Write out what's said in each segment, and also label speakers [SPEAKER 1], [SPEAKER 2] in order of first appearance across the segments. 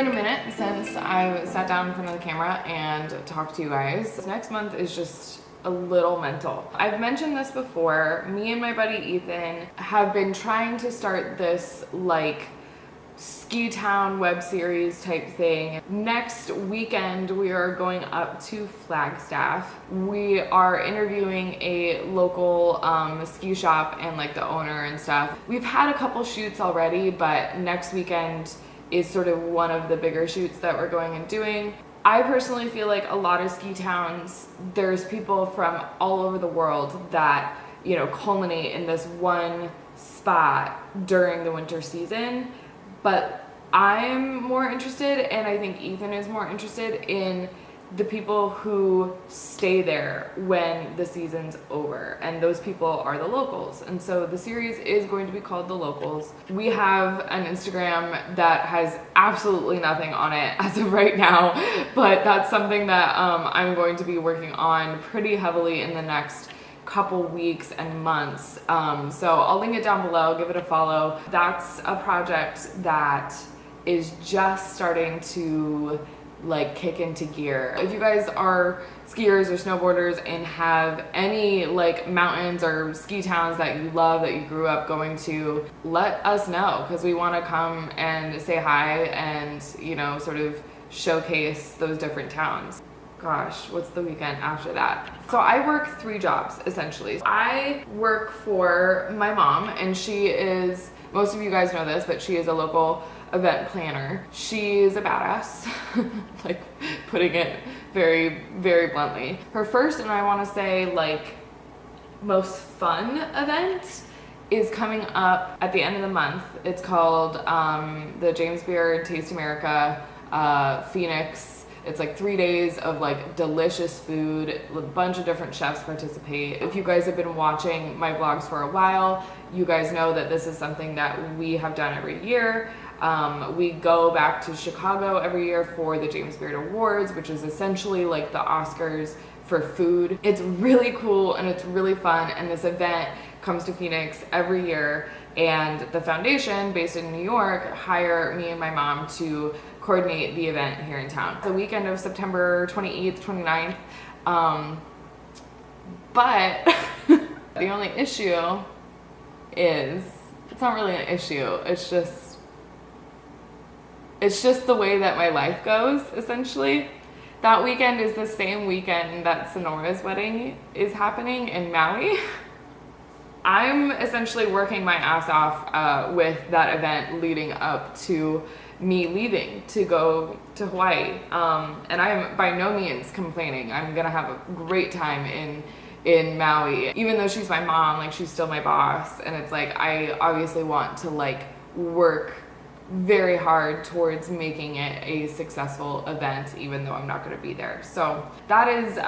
[SPEAKER 1] been a minute since I sat down in front of the camera and talked to you guys. This next month is just a little mental. I've mentioned this before. Me and my buddy Ethan have been trying to start this like ski town web series type thing. Next weekend we are going up to Flagstaff. We are interviewing a local ski shop and like the owner and stuff. We've had a couple shoots already, but next weekend is sort of one of the bigger shoots that we're going and doing. I personally feel like a lot of ski towns, there's people from all over the world that, you know, culminate in this one spot during the winter season. But I'm more interested, and I think Ethan is more interested in the people who stay there when the season's over, and those people are the locals. And so the series is going to be called The Locals. We have an Instagram that has absolutely nothing on it as of right now, but that's something that I'm going to be working on pretty heavily in the next couple weeks and months. So I'll link it down below, give it a follow. That's a project that is just starting to like kick into gear. If you guys are skiers or snowboarders and have any like mountains or ski towns that you love, that you grew up going to, let us know, because we want to come and say hi and, you know, sort of showcase those different towns. Gosh, what's the weekend after that? So I work 3 jobs essentially. I work for my mom, and she is, most of you guys know this, but she is a local event planner. She's a badass, like putting it very, very bluntly. Her first, and I want to say like most fun event is coming up at the end of the month. It's called the James Beard Taste America Phoenix. It's like 3 days of like delicious food. A bunch of different chefs participate. If you guys have been watching my vlogs for a while, you guys know that this is something that we have done every year. We go back to Chicago every year for the James Beard Awards, which is essentially like the Oscars for food. It's really cool and it's really fun, and this event comes to Phoenix every year, and the foundation based in New York hire me and my mom to coordinate the event here in town. The weekend of September 28th, 29th. But the only issue is, it's not really an issue, it's just the way that my life goes, essentially. That weekend is the same weekend that Sonora's wedding is happening in Maui. I'm essentially working my ass off with that event leading up to me leaving to go to Hawaii. And I'm by no means complaining. I'm gonna have a great time in Maui. Even though she's my mom, like she's still my boss. And it's like, I obviously want to like work very hard towards making it a successful event, even though I'm not gonna be there. So that is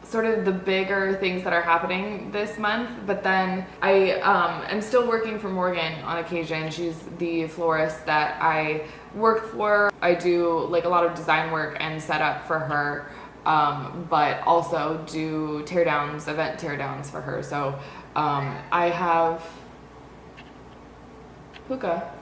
[SPEAKER 1] sort of the bigger things that are happening this month. But then I am still working for Morgan on occasion. She's the florist that I work for. I do like a lot of design work and setup for her, but also do teardowns, event teardowns for her. So I have hookah.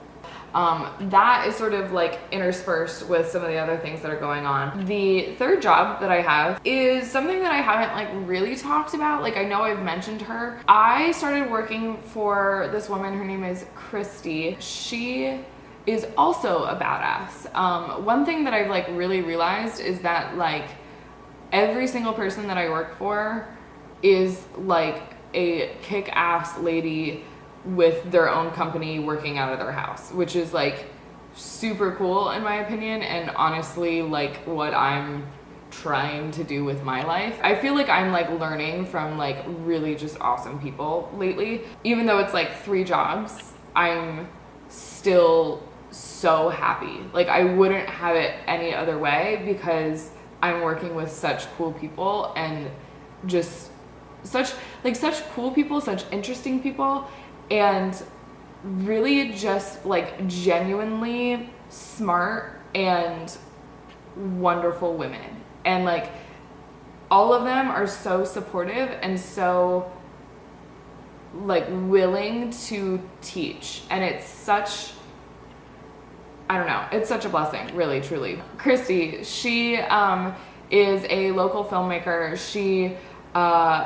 [SPEAKER 1] That is sort of like interspersed with some of the other things that are going on. The third job that I have is something that I haven't like really talked about. Like I know I've mentioned her. I started working for this woman, her name is Kristi. She is also a badass. One thing that I've like really realized is that like every single person that I work for is like a kick-ass lady with their own company working out of their house, which is like super cool in my opinion, and honestly like what I'm trying to do with my life. I feel like I'm like learning from like really just awesome people lately. Even though it's like 3 jobs, I'm still so happy. Like I wouldn't have it any other way, because I'm working with such cool people, and just such cool people, such interesting people, and really just like genuinely smart and wonderful women. And like all of them are so supportive and so like willing to teach, and it's such I don't know. It's such a blessing, really, truly. Kristi, she is a local filmmaker. She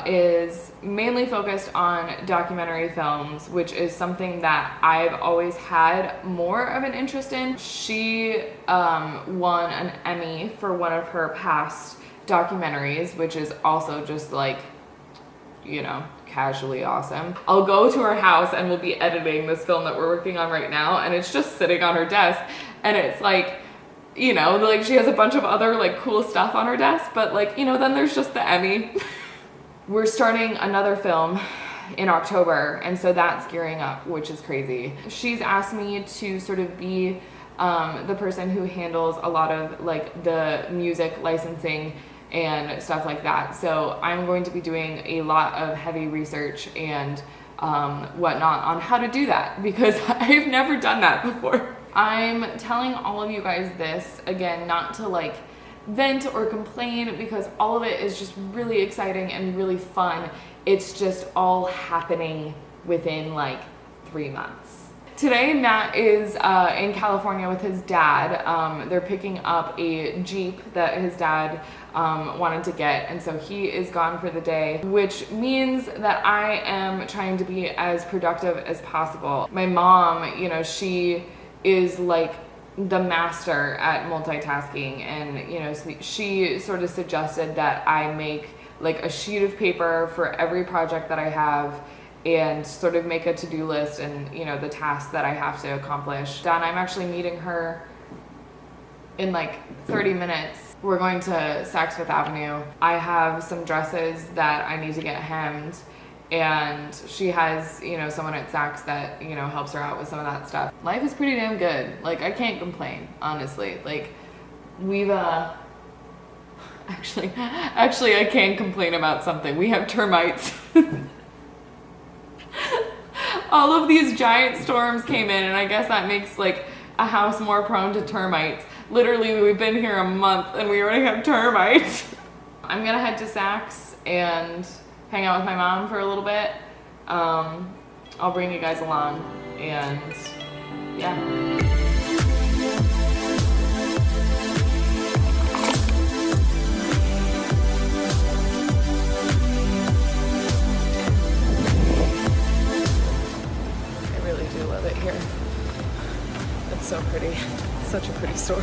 [SPEAKER 1] is mainly focused on documentary films, which is something that I've always had more of an interest in. She won an Emmy for one of her past documentaries, which is also just like, you know, casually awesome. I'll go to her house and we'll be editing this film that we're working on right now, and it's just sitting on her desk, and it's like, you know, like she has a bunch of other like cool stuff on her desk, but like, you know, then there's just the Emmy. We're starting another film in October, and so that's gearing up, which is crazy. She's asked me to sort of be the person who handles a lot of like the music licensing and stuff like that. So I'm going to be doing a lot of heavy research and whatnot on how to do that, because I've never done that before. I'm telling all of you guys this, again, not to like vent or complain, because all of it is just really exciting and really fun. It's just all happening within like 3 months. Today, Matt is in California with his dad. They're picking up a Jeep that his dad wanted to get, and so he is gone for the day, which means that I am trying to be as productive as possible. My mom, you know, she is like the master at multitasking, and you know, she sort of suggested that I make like a sheet of paper for every project that I have and sort of make a to-do list and, you know, the tasks that I have to accomplish. Done. I'm actually meeting her in like 30 minutes. We're going to Saks Fifth Avenue. I have some dresses that I need to get hemmed, and she has, you know, someone at Saks that, you know, helps her out with some of that stuff. Life is pretty damn good. Like, I can't complain, honestly. Like, we've actually I can complain about something. We have termites. All of these giant storms came in, and I guess that makes like a house more prone to termites. Literally, we've been here a month and we already have termites. I'm gonna head to Saks and hang out with my mom for a little bit. I'll bring you guys along, and yeah. Here. It's so pretty. It's such a pretty store.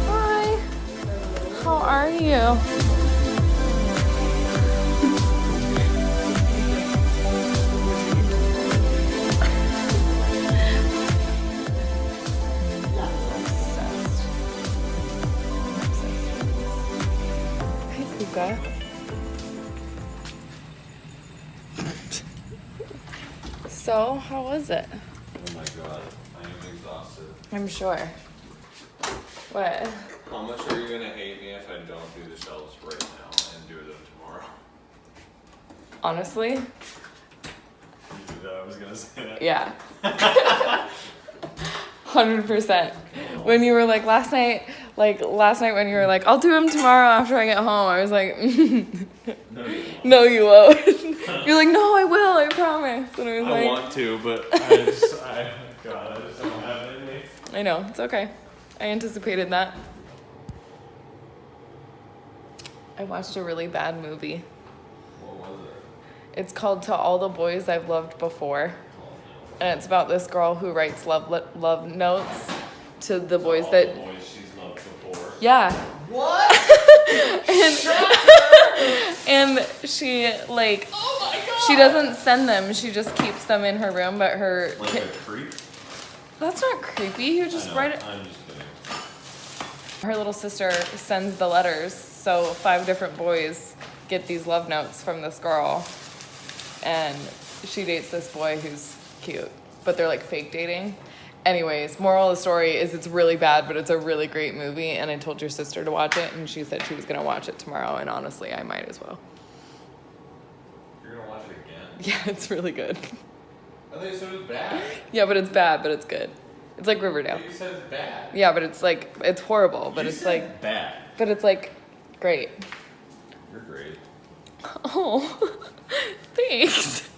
[SPEAKER 1] Hi. How are you? Hey, Puka. So, how was it?
[SPEAKER 2] Oh my god, I am exhausted.
[SPEAKER 1] I'm sure. What?
[SPEAKER 2] How much are you gonna hate me if I don't do the shelves right now and do them tomorrow?
[SPEAKER 1] Honestly?
[SPEAKER 2] You knew that I was gonna say that?
[SPEAKER 1] Yeah. 100%. When you were like last night when you were like, I'll do them tomorrow after I get home, I was like, no, you won't. You're like, no, I will, I promise. And I was like,
[SPEAKER 2] I want to, but I just don't have it in me.
[SPEAKER 1] I know, it's okay. I anticipated that. I watched a really bad movie.
[SPEAKER 2] What was it?
[SPEAKER 1] It's called To All the Boys I've Loved Before. And it's about this girl who writes love notes to the boys that...
[SPEAKER 2] All the boys she's loved before.
[SPEAKER 1] Yeah.
[SPEAKER 2] What?
[SPEAKER 1] and she, like...
[SPEAKER 2] Oh my god!
[SPEAKER 1] She doesn't send them. She just keeps them in her room, but her...
[SPEAKER 2] Like a creep?
[SPEAKER 1] That's not creepy. You just write it...
[SPEAKER 2] I'm just kidding.
[SPEAKER 1] Her little sister sends the letters, so 5 different boys get these love notes from this girl. And she dates this boy who's cute, but they're like fake dating. Anyways, moral of the story is it's really bad, but it's a really great movie, and I told your sister to watch it, and she said she was gonna watch it tomorrow, and honestly, I might as well.
[SPEAKER 2] You're gonna watch it again?
[SPEAKER 1] Yeah, it's really good.
[SPEAKER 2] I thought you said it was bad.
[SPEAKER 1] Yeah, but it's bad, but it's good. It's like Riverdale.
[SPEAKER 2] You said it's bad.
[SPEAKER 1] Yeah, but it's like, it's horrible, but
[SPEAKER 2] You
[SPEAKER 1] it's
[SPEAKER 2] said
[SPEAKER 1] like,
[SPEAKER 2] bad.
[SPEAKER 1] but it's like great.
[SPEAKER 2] You're great.
[SPEAKER 1] Oh, thanks.